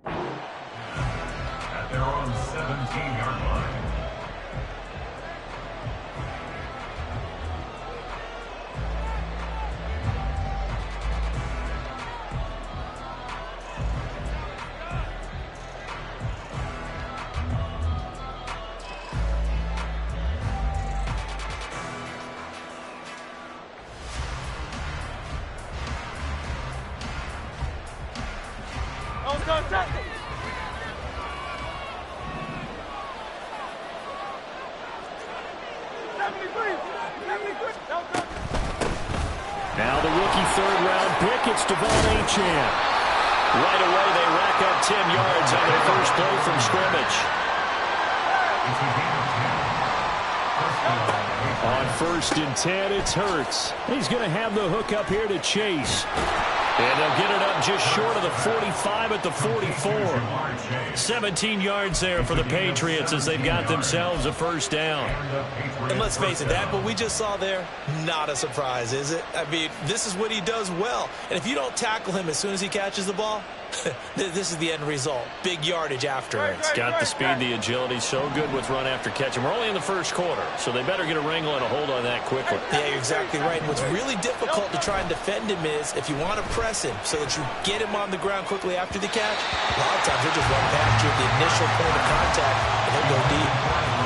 At their own 17-yard line. Now the rookie third-round pick, it's Devon Achane. Right away, they rack up 10 yards on their first play from scrimmage. On 1st and 10, it's Hurts. He's going to have the hook up here to Chase. And they'll get it up just short of the 45 at the 44. 17 yards there for the Patriots as they've got themselves a first down. And let's face it, that what we just saw there, not a surprise, is it? I mean, this is what he does well. And if you don't tackle him as soon as he catches the ball, this is the end result. Big yardage after it. It's got the speed, the agility, so good with run after catch. And we're only in the first quarter, so they better get a wrangle and a hold on that quickly. Yeah, you're exactly right. And what's really difficult to try and defend him is if you want to press him so that you get him on the ground quickly after the catch, a lot of times he'll just run past you at the initial point of contact and he'll go deep.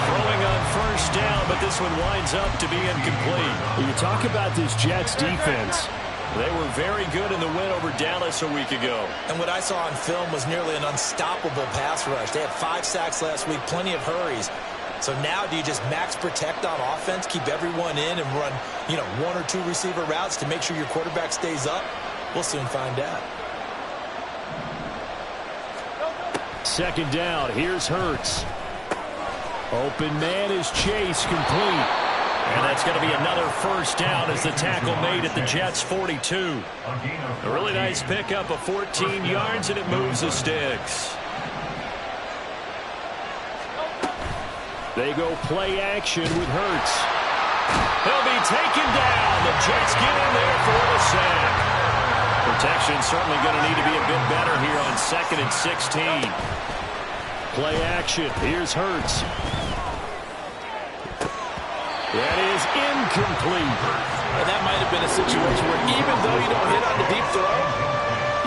Throwing on first down, but this one winds up to be incomplete. You talk about this Jets defense. They were very good in the win over Dallas a week ago. And what I saw on film was nearly an unstoppable pass rush. They had 5 sacks last week, plenty of hurries. So now do you just max protect on offense, keep everyone in and run, 1 or 2 receiver routes to make sure your quarterback stays up? We'll soon find out. Second down, here's Hurts. Open man is Chase, complete. And that's going to be another first down as the tackle made at the Jets' 42. A really nice pickup of 14 yards, and it moves the sticks. They go play action with Hurts. He'll be taken down. The Jets get in there for the sack. Protection certainly going to need to be a bit better here on 2nd and 16. Play action. Here's Hurts. That is incomplete. And that might have been a situation where even though you don't hit on the deep throw,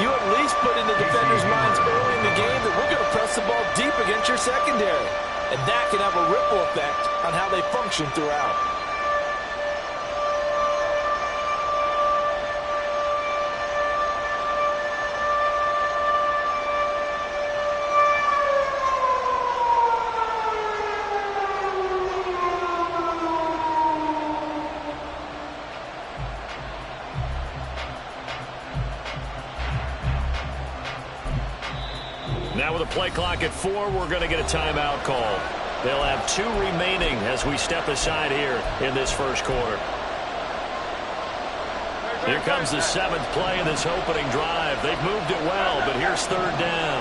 you at least put in the defender's minds early in the game that we're going to press the ball deep against your secondary. And that can have a ripple effect on how they function throughout. Now with a play clock at 4, we're going to get a timeout call. They'll have 2 remaining as we step aside here in this first quarter. Here comes the 7th play in this opening drive. They've moved it well, but here's 3rd down.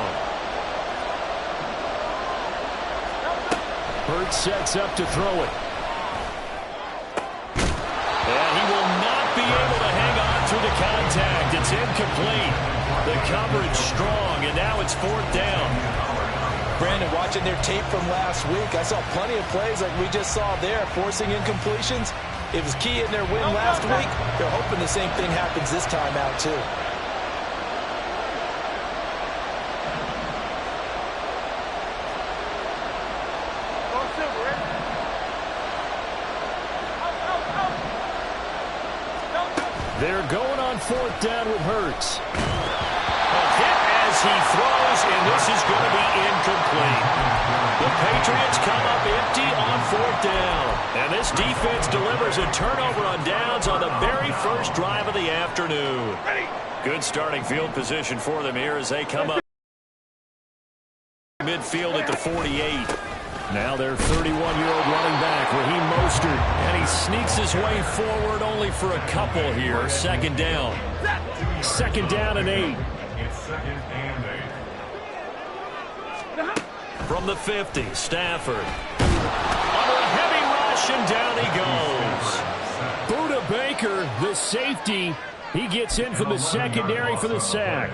Hurts sets up to throw it. And he will not be able to hang on through the contact. It's incomplete. The coverage strong, and now it's 4th down. Brandon, watching their tape from last week, I saw plenty of plays like we just saw there, forcing incompletions. It was key in their win last week. They're hoping the same thing happens this time out, too. They're going on 4th down with Hurts. A hit as he throws, and this is going to be incomplete. The Patriots come up empty on 4th down. And this defense delivers a turnover on downs on the very first drive of the afternoon. Good starting field position for them here as they come up midfield at the 48. Now their 31-year-old running back, Raheem Mostert, and he sneaks his way forward only for a couple here. 2nd down. 2nd down and 8. It's 2nd and 8. From the 50, Stafford. Under a heavy rush, and down he goes. Buda Baker, the safety, He gets in from the secondary for the sack.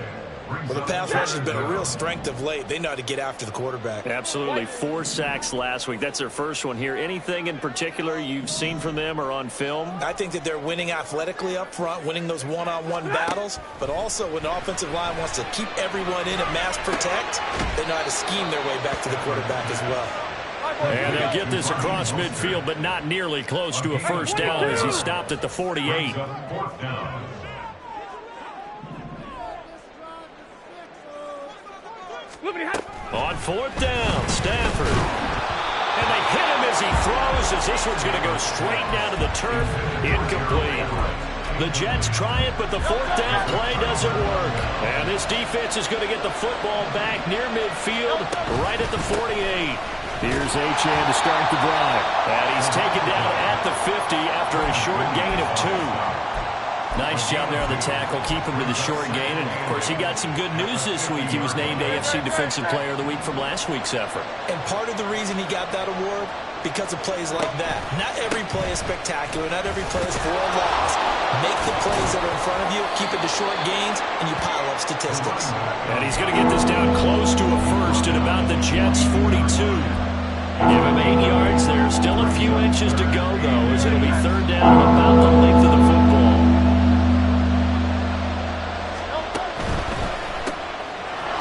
Well, the pass rush has been a real strength of late. They know how to get after the quarterback. Absolutely. 4 sacks last week. That's their first one here. Anything in particular you've seen from them or on film? I think that they're winning athletically up front, winning those one-on-one battles, but also when the offensive line wants to keep everyone in and mass protect, they know how to scheme their way back to the quarterback as well. And they'll get this across midfield, but not nearly close to a first down as he stopped at the 48. On 4th down, Stafford. And they hit him as he throws, as this one's going to go straight down to the turf. Incomplete. The Jets try it, but the 4th down play doesn't work. And this defense is going to get the football back near midfield, right at the 48. Here's Achane to start the drive. And he's taken down at the 50 after a short gain of 2. Nice job there on the tackle. Keep him to the short gain. And, of course, he got some good news this week. He was named AFC Defensive Player of the Week from last week's effort. And part of the reason he got that award, because of plays like that. Not every play is spectacular. Not every play is for a loss. Make the plays that are in front of you, keep it to short gains, and you pile up statistics. And he's going to get this down close to a first at about the Jets' 42. Give him 8 yards there. Still a few inches to go, though, as it'll be 3rd down about the length of the football.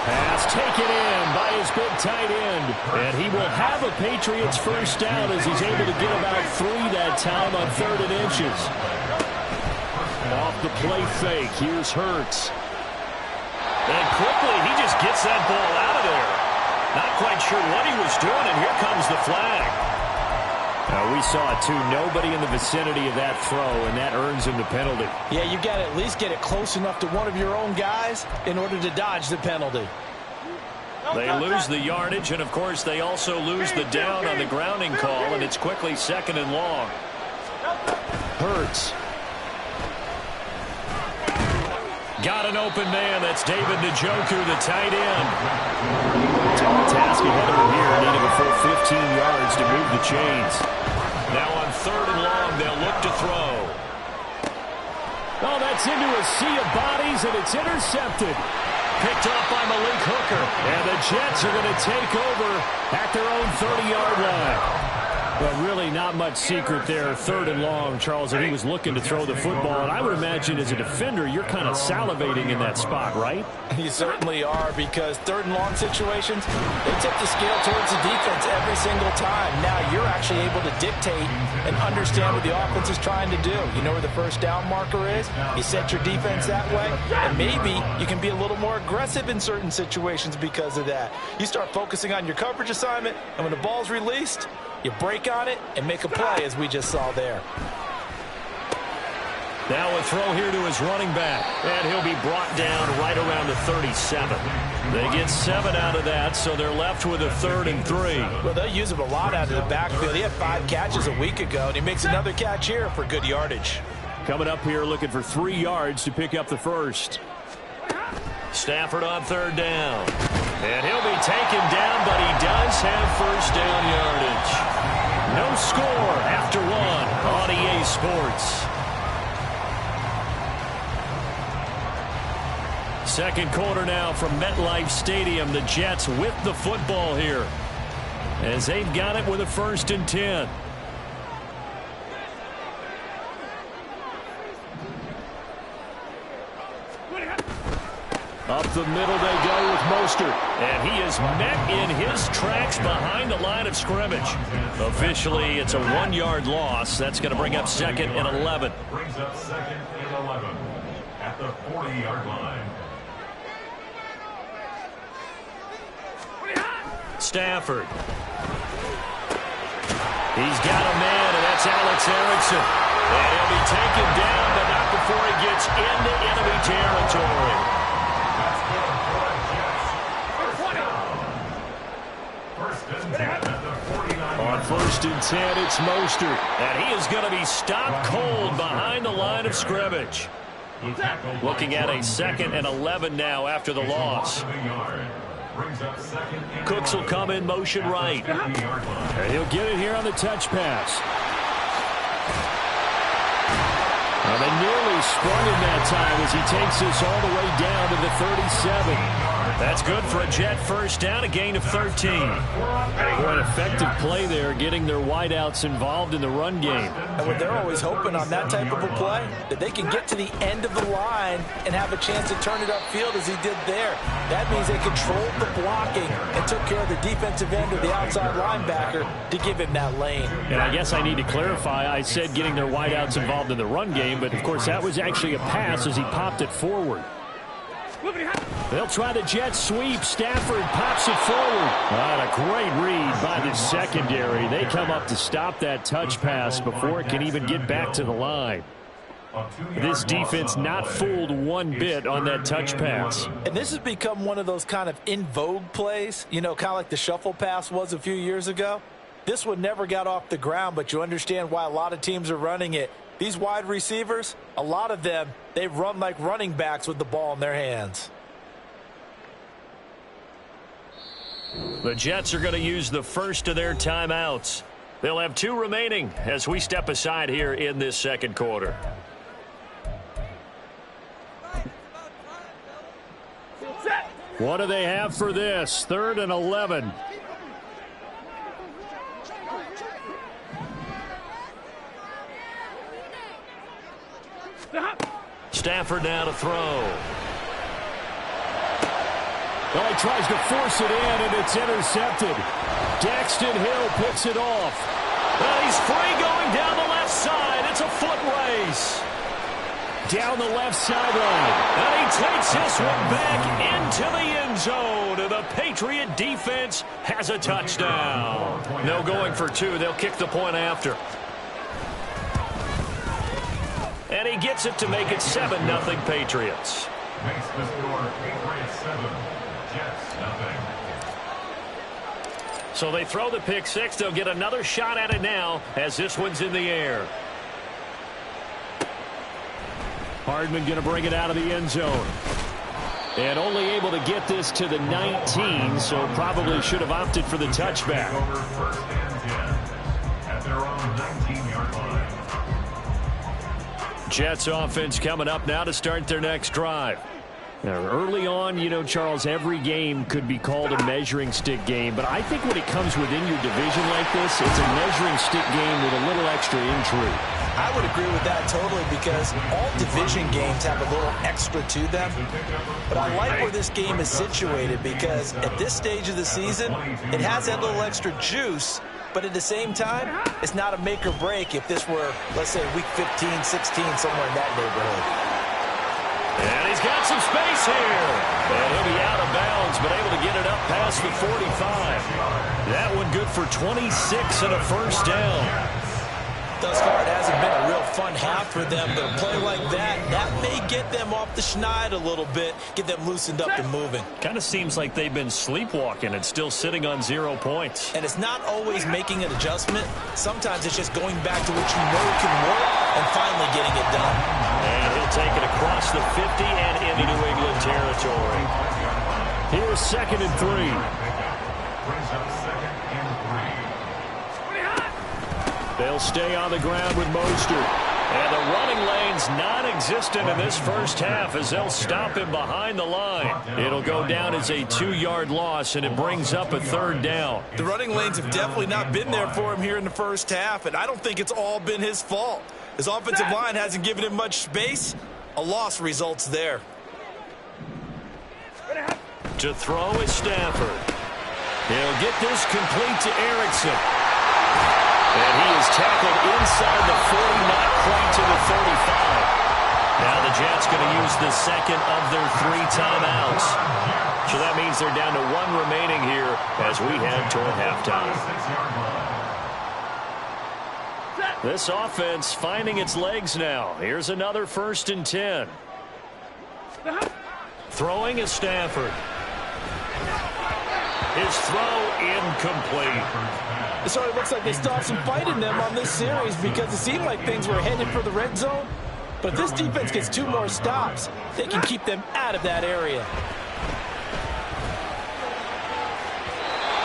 Pass taken in by his big tight end. And he will have a Patriots first down as he's able to get about 3 that time on 3rd and inches. Off the play fake, here's Hurts. And quickly, he just gets that ball out of there. Not quite sure what he was doing, and here comes the flag. We saw it, too. Nobody in the vicinity of that throw, and that earns him the penalty. Yeah, you've got to at least get it close enough to one of your own guys in order to dodge the penalty. They lose the yardage, and, of course, they also lose the down on the grounding call, and it's quickly 2nd and long. Hurts. Got an open man. That's David Njoku, the tight end. Tall task ahead of him here, needing a full 15 yards to move the chains. Now on 3rd and long, they'll look to throw. Oh, that's into a sea of bodies, and it's intercepted. Picked off by Malik Hooker. And the Jets are going to take over at their own 30-yard line. But really not much secret there. 3rd and long, Charles, and he was looking to throw the football. And I would imagine as a defender, you're kind of salivating in that spot, right? You certainly are, because 3rd and long situations, they tip the scale towards the defense every single time. Now you're actually able to dictate and understand what the offense is trying to do. You know where the first down marker is. You set your defense that way, and maybe you can be a little more aggressive in certain situations because of that. You start focusing on your coverage assignment, and when the ball's released, you break on it and make a play, as we just saw there. Now a throw here to his running back, and he'll be brought down right around the 37. They get 7 out of that, so they're left with a 3rd and 3. Well, they'll use him a lot out of the backfield. He had 5 catches a week ago, and he makes another catch here for good yardage. Coming up here looking for 3 yards to pick up the first. Stafford on 3rd down. And he'll be taken down, but he does have first down yardage. No score after 1 on EA Sports. Second quarter now from MetLife Stadium. The Jets with the football here, as they've got it with a 1st and 10. Up the middle they go with Mostert. And he is met in his tracks behind the line of scrimmage. Officially, it's a 1-yard loss. That's going to bring up 2nd and 11. Brings up 2nd and 11 at the 40-yard line. Stafford. He's got a man, and that's Alex Erickson. And he'll be taken down, but not before he gets into enemy territory. On 1st and 10, it's Mostert. And he is going to be stopped cold behind the line of scrimmage. Looking at a 2nd and 11 now after the loss. Cooks will come in motion right. And he'll get it here on the touch pass. And they nearly sprung him that time as he takes this all the way down to the 37. That's good for a Jet first down, a gain of 13. For an effective play there, getting their wideouts involved in the run game. And what they're always hoping on that type of a play, that they can get to the end of the line and have a chance to turn it upfield as he did there. That means they controlled the blocking and took care of the defensive end of the outside linebacker to give him that lane. And I guess I need to clarify, I said getting their wideouts involved in the run game, but of course that was actually a pass as he popped it forward. They'll try the jet sweep. Stafford pops it forward. A great read by the secondary. They come up to stop that touch pass before it can even get back to the line. This defense not fooled one bit on that touch pass. And this has become one of those kind of in vogue plays, you know, kind of like the shuffle pass was a few years ago. This one never got off the ground, but you understand why a lot of teams are running it. These wide receivers, a lot of them, they run like running backs with the ball in their hands. The Jets are going to use the first of their timeouts. They'll have 2 remaining as we step aside here in this second quarter. What do they have for this? 3rd and 11. Stafford now to throw. Well, he tries to force it in, and it's intercepted. Daxton Hill picks it off. Well, he's free going down the left side. It's a foot race. Down the left sideline. And he takes this one back into the end zone. And the Patriot defense has a touchdown. No going for 2. They'll kick the point after. And he gets it to make it 7-0 Patriots. Makes the score Patriots 7, Jets 0. So they throw the pick 6. They'll get another shot at it now as this one's in the air. Hardman going to bring it out of the end zone. And only able to get this to the 19, so probably should have opted for the touchback. Over 1st and 10 at their own 19-yard line. Jets offense coming up now to start their next drive. Now, early on, you know, Charles, every game could be called a measuring stick game, but I think when it comes within your division like this, it's a measuring stick game with a little extra intrigue. I would agree with that totally because all division games have a little extra to them. But I like where this game is situated because at this stage of the season, it has that little extra juice. But at the same time, it's not a make or break if this were, let's say, week 15, 16, somewhere in that neighborhood. And he's got some space here. And he'll be out of bounds, but able to get it up past the 45. That one good for 26 and a first down. Thus far, it hasn't been a real fun half for them, but a play like that may get them off the schneid a little bit, get them loosened up and moving. Kind of seems like they've been sleepwalking and still sitting on 0 points. And it's not always making an adjustment. Sometimes it's just going back to what you know can work and finally getting it done. And he'll take it across the 50 and into New England territory. Here's 2nd and 3. Brings up 2nd and 3. They'll stay on the ground with Mostert. And the running lane's non-existent in this first half as they'll stop him behind the line. It'll go down as a 2-yard loss, and it brings up a 3rd down. The running lanes have definitely not been there for him here in the first half, and I don't think it's all been his fault. His offensive line hasn't given him much space. A loss results there. To throw is Stafford. He'll get this complete to Erickson. And he is tackled inside the 40, not quite to the 35. Now the Jets going to use the 2nd of their 3 timeouts. So that means they're down to 1 remaining here as we head toward halftime. This offense finding its legs now. Here's another 1st and 10. Throwing is Stafford. His throw incomplete. So it looks like they stopped some fight in them on this series because it seemed like things were headed for the red zone. But if this defense gets 2 more stops, they can keep them out of that area.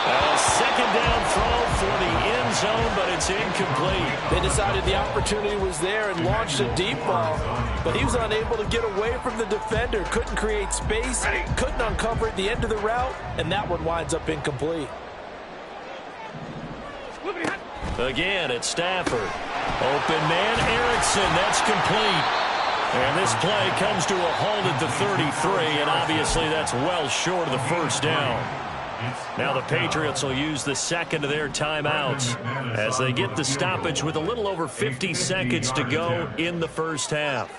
A 2nd down throw for the end zone, but it's incomplete. They decided the opportunity was there and launched a deep ball, but he was unable to get away from the defender, couldn't create space, couldn't uncover at the end of the route, and that one winds up incomplete. Again, it's Stafford. Open man, Erickson. That's complete. And this play comes to a halt at the 33, and obviously that's well short of the first down. Now the Patriots will use the second of their timeouts as they get the stoppage with a little over 50 seconds to go in the first half.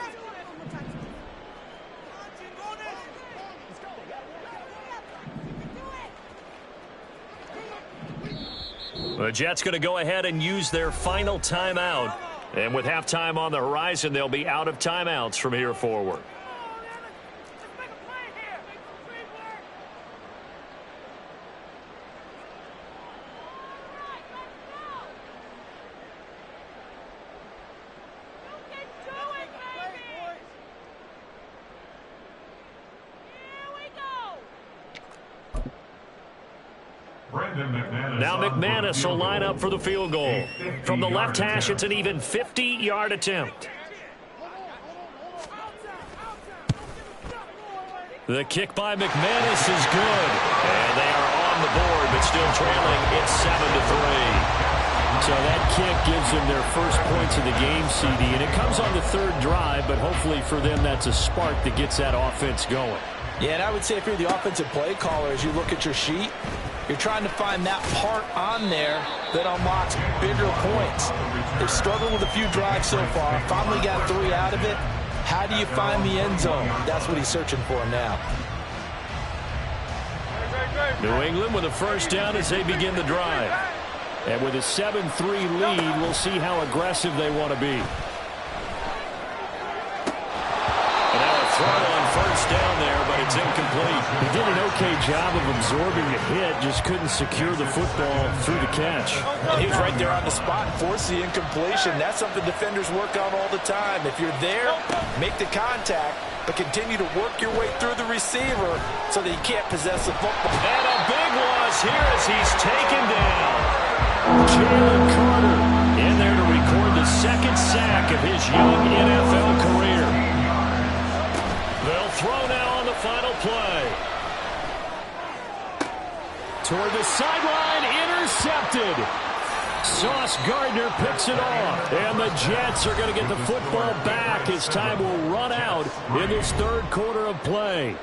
The Jets going to go ahead and use their final timeout. And with halftime on the horizon, they'll be out of timeouts from here forward. Now McManus will line up for the field goal. From the left hash, it's an even 50-yard attempt. The kick by McManus is good. And they are on the board, but still trailing. It's 7-3. So that kick gives them their first points of the game, CD. And it comes on the third drive, but hopefully for them that's a spark that gets that offense going. Yeah, and I would say if you're the offensive play caller, as you look at your sheet, you're trying to find that part on there that unlocks bigger points. They've struggled with a few drives so far. Finally got 3 out of it. How do you find the end zone? That's what he's searching for now. New England with a first down as they begin the drive. And with a 7-3 lead, we'll see how aggressive they want to be. Throw on first down there, but it's incomplete. He did an okay job of absorbing the hit, just couldn't secure the football through the catch. And he was right there on the spot and forced the incompletion. That's something defenders work on all the time. If you're there, make the contact, but continue to work your way through the receiver so that he can't possess the football. And a big loss here as he's taken down. Jalen Carter in there to record the second sack of his young NFL career. They'll throw now on the final play. Toward the sideline, intercepted. Sauce Gardner picks it off. And the Jets are going to get the football back as time will run out in this third quarter of play.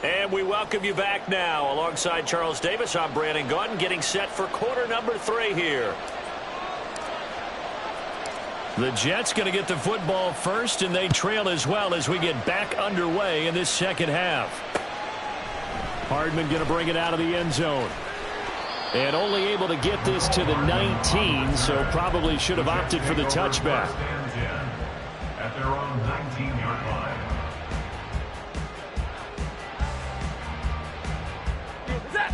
And we welcome you back now. Alongside Charles Davis, I'm Brandon Gaudin, getting set for quarter number 3 here. The Jets going to get the football first, and they trail as well as we get back underway in this second half. Hardman going to bring it out of the end zone. And only able to get this to the 19, so probably should have opted for the touchback. At their own 19-yard line.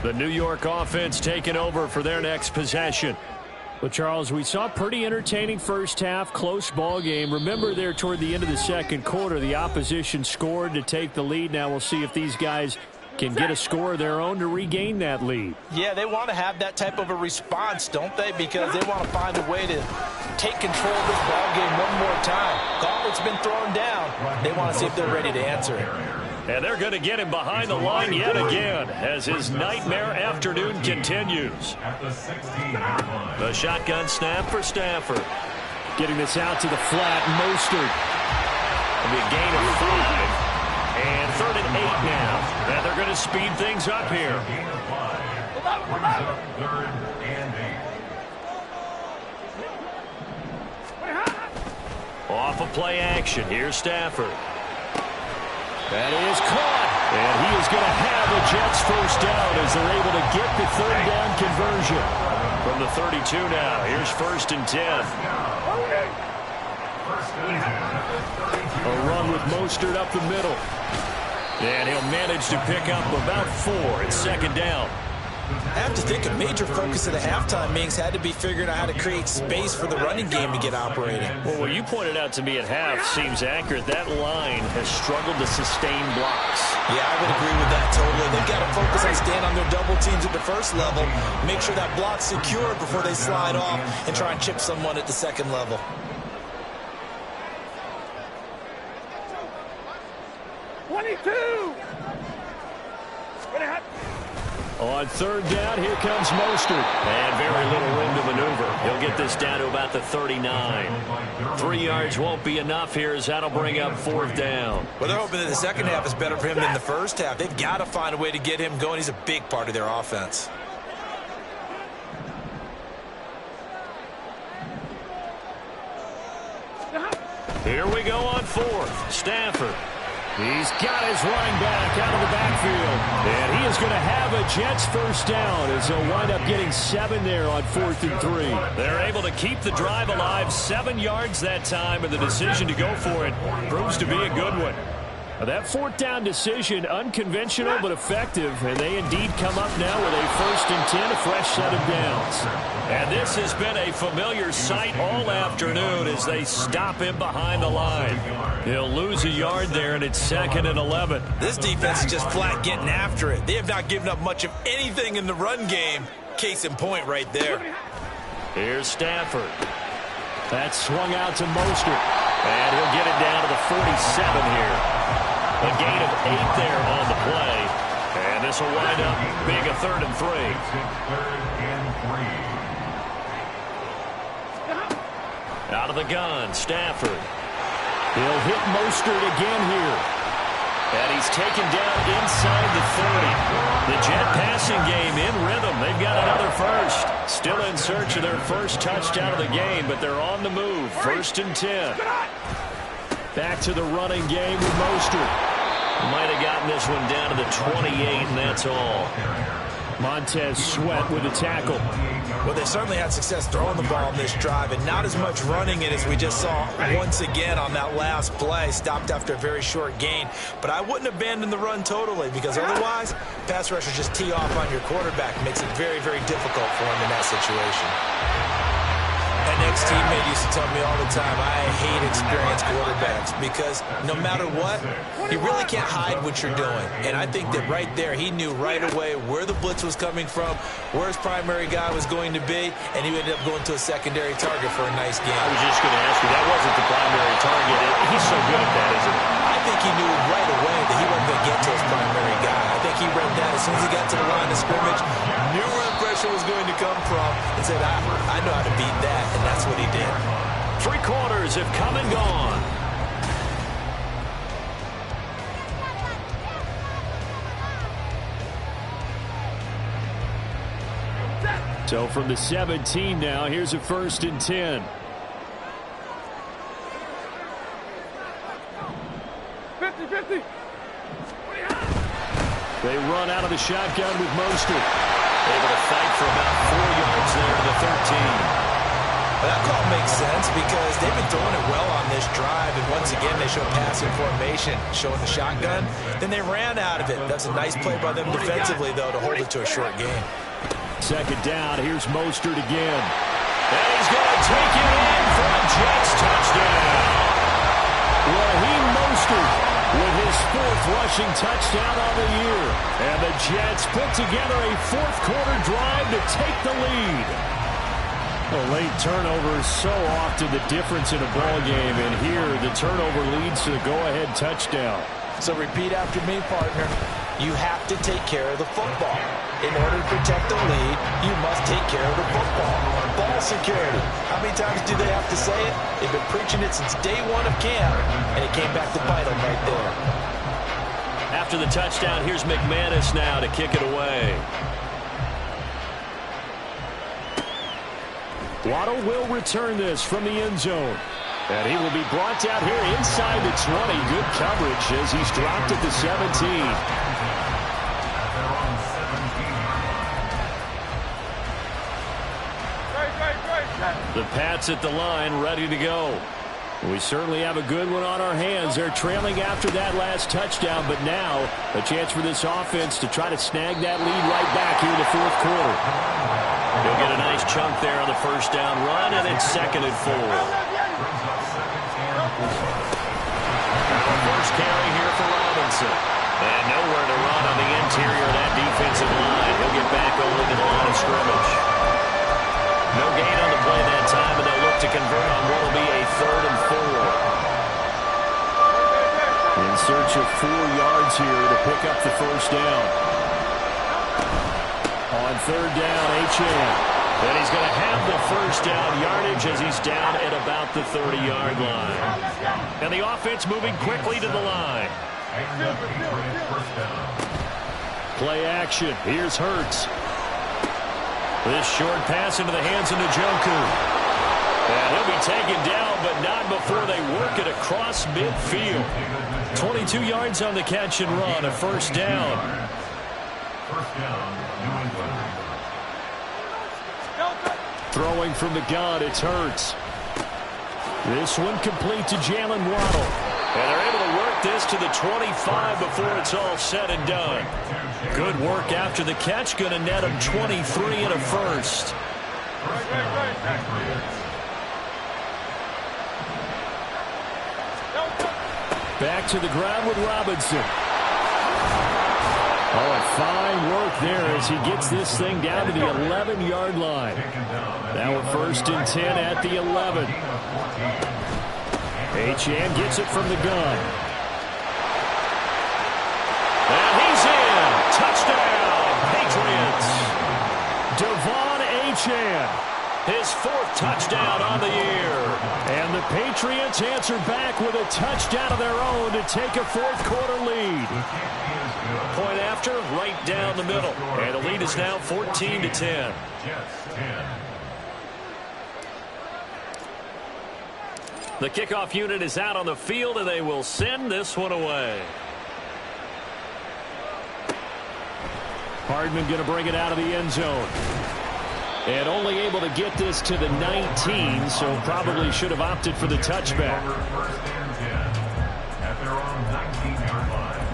The New York offense taking over for their next possession. Well, Charles, we saw a pretty entertaining first half, close ball game. Remember there toward the end of the second quarter, the opposition scored to take the lead. Now we'll see if these guys can get a score of their own to regain that lead. Yeah, they want to have that type of a response, don't they? Because they want to find a way to take control of this ball game one more time. Gauntlet's been thrown down. They want to see if they're ready to answer it. And they're going to get him behind the line yet again as his nightmare afternoon continues. At the 16-yard line. The shotgun snap for Stafford. Getting this out to the flat, Mostert. It'll be a gain of 5. And 3rd and 8 now. And they're going to speed things up here. Gain of 5. Brings up 3rd and 8. Off of play action. Here's Stafford. That is caught. And he is going to have the Jets first down as they're able to get the 3rd down conversion. From the 32 now. Here's 1st and 10. A run with Mostert up the middle. And he'll manage to pick up about 4 at 2nd down. I have to think a major focus of the halftime meetings had to be figuring out how to create space for the running game to get operating. Well, what you pointed out to me at half seems accurate. That line has struggled to sustain blocks. Yeah, I would agree with that totally. They've got to focus on staying on their double teams at the first level, make sure that block's secure before they slide off and try and chip someone at the second level. On third down, here comes Mostert. And very little room to maneuver. He'll get this down to about the 39. 3 yards won't be enough here as that'll bring up fourth down. Well, they're hoping that the second half is better for him than the first half. They've got to find a way to get him going. He's a big part of their offense. Here we go on fourth. Stafford. He's got his running back out of the backfield. And he is going to have a Jets first down as he'll wind up getting 7 there on 4th and 3. They're able to keep the drive alive, 7 yards that time, and the decision to go for it proves to be a good one. That fourth down decision, unconventional but effective, and they indeed come up now with a 1st and 10, a fresh set of downs. And this has been a familiar sight all afternoon as they stop him behind the line. He'll lose a yard there, and it's 2nd and 11. This defense is just flat getting after it. They have not given up much of anything in the run game. Case in point right there. Here's Stafford. That's swung out to Mostert. And he'll get it down to the 47 here. A gain of 8 there on the play. And this will wind up being a 3rd and 3. Out of the gun, Stafford. He'll hit Mostert again here. And he's taken down inside the 30. The Jet passing game in rhythm. They've got another first. Still in search of their first touchdown of the game, but they're on the move. 1st and 10. Back to the running game with Mostert. Might have gotten this one down to the 28, and that's all. Montez Sweat with a tackle. Well, they certainly had success throwing the ball on this drive, and not as much running it as we just saw once again on that last play. Stopped after a very short gain. But I wouldn't abandon the run totally, because otherwise, pass rushers just tee off on your quarterback. Makes it very, very difficult for him in that situation. An ex-teammate used to tell me all the time, I hate experienced quarterbacks because no matter what, you really can't hide what you're doing. And I think that right there, he knew right away where the blitz was coming from, where his primary guy was going to be, and he ended up going to a secondary target for a nice game. I was just going to ask you, that wasn't the primary target. He's so good at that, isn't he? I think he knew right away that he wasn't going to get to his primary guy. I think he read that as soon as he got to the line of scrimmage, knew where the pressure was going to come from, and said, I know how to beat that, and that's what he did. 3 quarters have come and gone. So from the 17 now, here's a 1st and 10. 50-50. They run out of the shotgun with Mostert. Able to fight for about 4 yards there to the 13. Well, that call makes sense because they've been throwing it well on this drive, and once again they show passing formation, showing the shotgun. Then they ran out of it. That's a nice play by them defensively, though, to hold it to a short game. 2nd down, here's Mostert again. And he's going to take it in for a Jets touchdown. Raheem Mostert with his 4th rushing touchdown on the year. And the Jets put together a 4th quarter drive to take the lead. A late turnover is so often the difference in a ball game, and here the turnover leads to the go-ahead touchdown. So repeat after me, partner. You have to take care of the football. In order to protect the lead, you must take care of the football. Ball security. How many times do they have to say it? They've been preaching it since day 1 of camp, and it came back to bite them right there. After the touchdown, here's McManus now to kick it away. Waddle will return this from the end zone. And he will be brought down here inside the 20. Good coverage as he's dropped at the 17. The Pats at the line, ready to go. We certainly have a good one on our hands. They're trailing after that last touchdown, but now a chance for this offense to try to snag that lead right back here in the fourth quarter. He'll get a nice chunk there on the first down run, and it's 2nd and 4. First carry here for Robinson. And nowhere to run on the interior of that defensive line. He'll get back only to the line of scrimmage. No gain on the play that time, and they'll look to convert on what will be a 3rd and 4. In search of 4 yards here to pick up the first down. On 3rd down, Achane. And he's going to have the first down yardage as he's down at about the 30-yard line. And the offense moving quickly to the line. Play action. Here's Hurts. This short pass into the hands of Njoku. And he'll be taken down, but not before they work it across midfield. 22 yards on the catch and run, a first down. First down, New England. Throwing from the gun, it's Hurts. This one complete to Jalen Waddle. And they're able to work this to the 25 before it's all said and done. Good work after the catch. Going to net him 23 and a first. Back to the ground with Robinson. Oh, and fine work there as he gets this thing down to the 11-yard line. Now we're 1st and 10 at the 11. Achane gets it from the gun. And he's in. Touchdown, Patriots. Devon Achane. His 4th touchdown on the year. And the Patriots answer back with a touchdown of their own to take a fourth quarter lead. Point after, right down the middle. And the lead is now 14 to 10. The kickoff unit is out on the field, and they will send this one away. Hardman going to bring it out of the end zone. And only able to get this to the 19, so probably should have opted for the touchback. First and 10 at their own 19-yard line.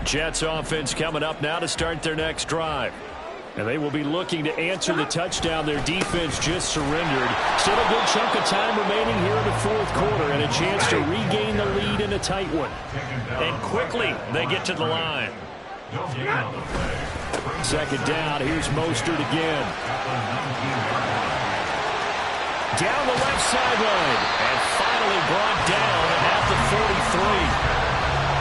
Jets offense coming up now to start their next drive. And they will be looking to answer the touchdown their defense just surrendered. Still a good chunk of time remaining here in the fourth quarter and a chance to regain the lead in a tight one. And quickly they get to the line. 2nd down. Here's Mostert again. Down the left sideline. And finally brought down at the 43.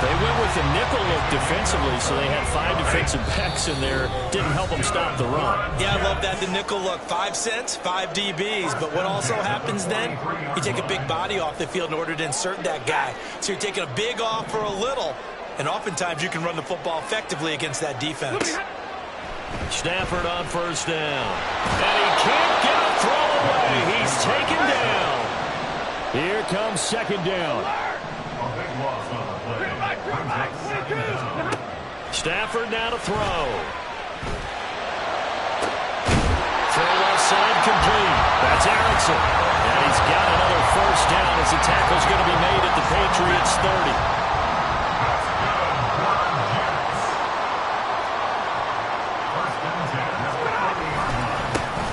They went with the nickel look defensively, so they had 5 defensive backs in there. Didn't help them stop the run. Yeah, I love that, the nickel look. 5 cents, 5 DBs. But what also happens then, you take a big body off the field in order to insert that guy. So you're taking a big off for a little, and oftentimes you can run the football effectively against that defense. Stafford on first down. And he can't get a throw away. He's taken down. Here comes 2nd down. Stafford now to throw. Throw left side complete. That's Erickson. And he's got another first down as the tackle's going to be made at the Patriots 30.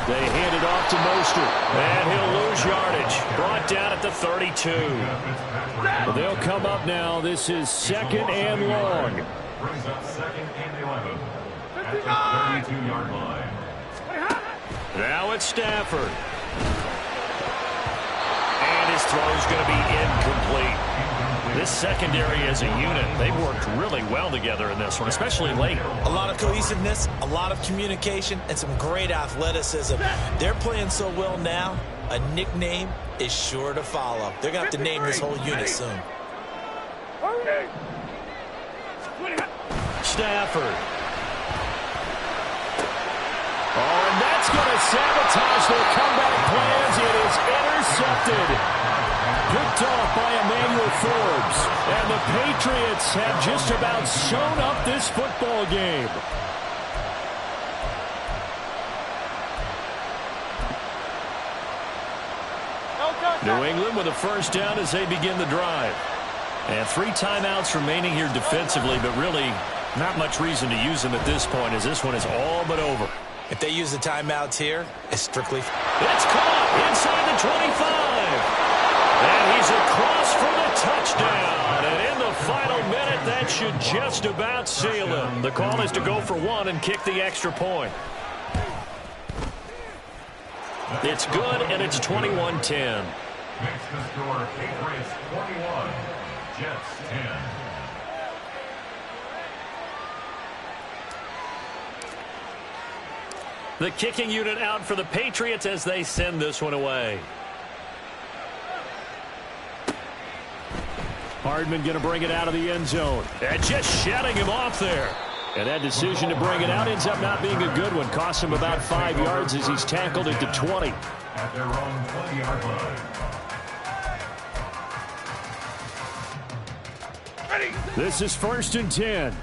They hand it off to Mostert. And he'll lose yardage. Brought down at the 32. Well, they'll come up now. This is 2nd and long. Brings up 2nd and 11 at the 32-yard line. Now it's Stafford. And his throw's going to be incomplete. This secondary as a unit, they've worked really well together in this one, especially late. A lot of cohesiveness, a lot of communication, and some great athleticism. They're playing so well now, a nickname is sure to follow. They're going to have to name this whole unit soon. Stafford. Oh, and that's going to sabotage their comeback plans. It is intercepted. Picked off by Emmanuel Forbes. And the Patriots have just about sewn up this football game. New England with a first down as they begin the drive. And 3 timeouts remaining here defensively, but really not much reason to use them at this point as this one is all but over. If they use the timeouts here, it's strictly... It's caught inside the 25. And he's across for the touchdown. And in the final minute, that should just about seal him. The call is to go for 1 and kick the extra point. It's good, and it's 21-10. Makes the score Patriots 21, Jets 10. The kicking unit out for the Patriots as they send this one away. Hardman going to bring it out of the end zone. And just shutting him off there. And that decision to bring it out ends up not being a good one. Costs him about 5 yards as he's tackled at the 20. At their own 20-yard line. This is 1st and 10.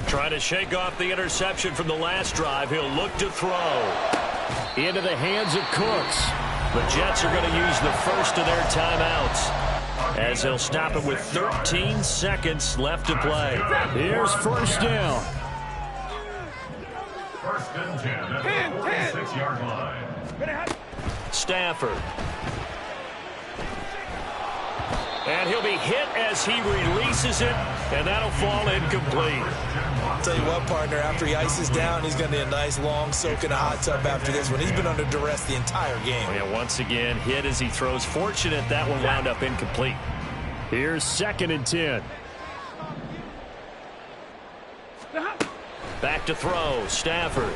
Trying to shake off the interception from the last drive. He'll look to throw. Into the hands of Cooks. The Jets are going to use the first of their timeouts as they'll stop it with 13 seconds left to play. Here's 1st down. 1st and 10 at the 46-yard line. Stafford. And he'll be hit as he releases it, and that'll fall incomplete. I'll tell you what, partner, after he ices down, he's going to need a nice long soak in a hot tub after this one. He's been under duress the entire game. Yeah, once again, hit as he throws. Fortunate that one wound up incomplete. Here's 2nd and 10. Back to throw, Stafford.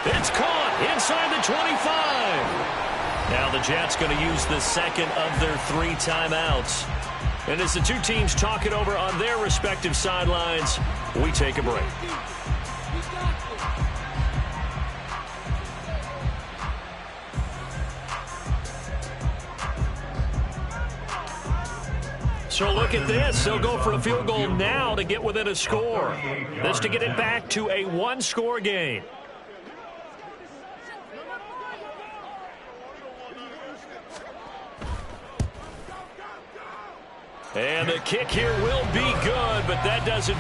It's caught inside the 25. Now the Jets going to use the second of their 3 timeouts. And as the two teams talk it over on their respective sidelines, we take a break. So look at this. They'll go for a field goal now to get within a score. This to get it back to a 1-score game. And the kick here will be good, but that doesn't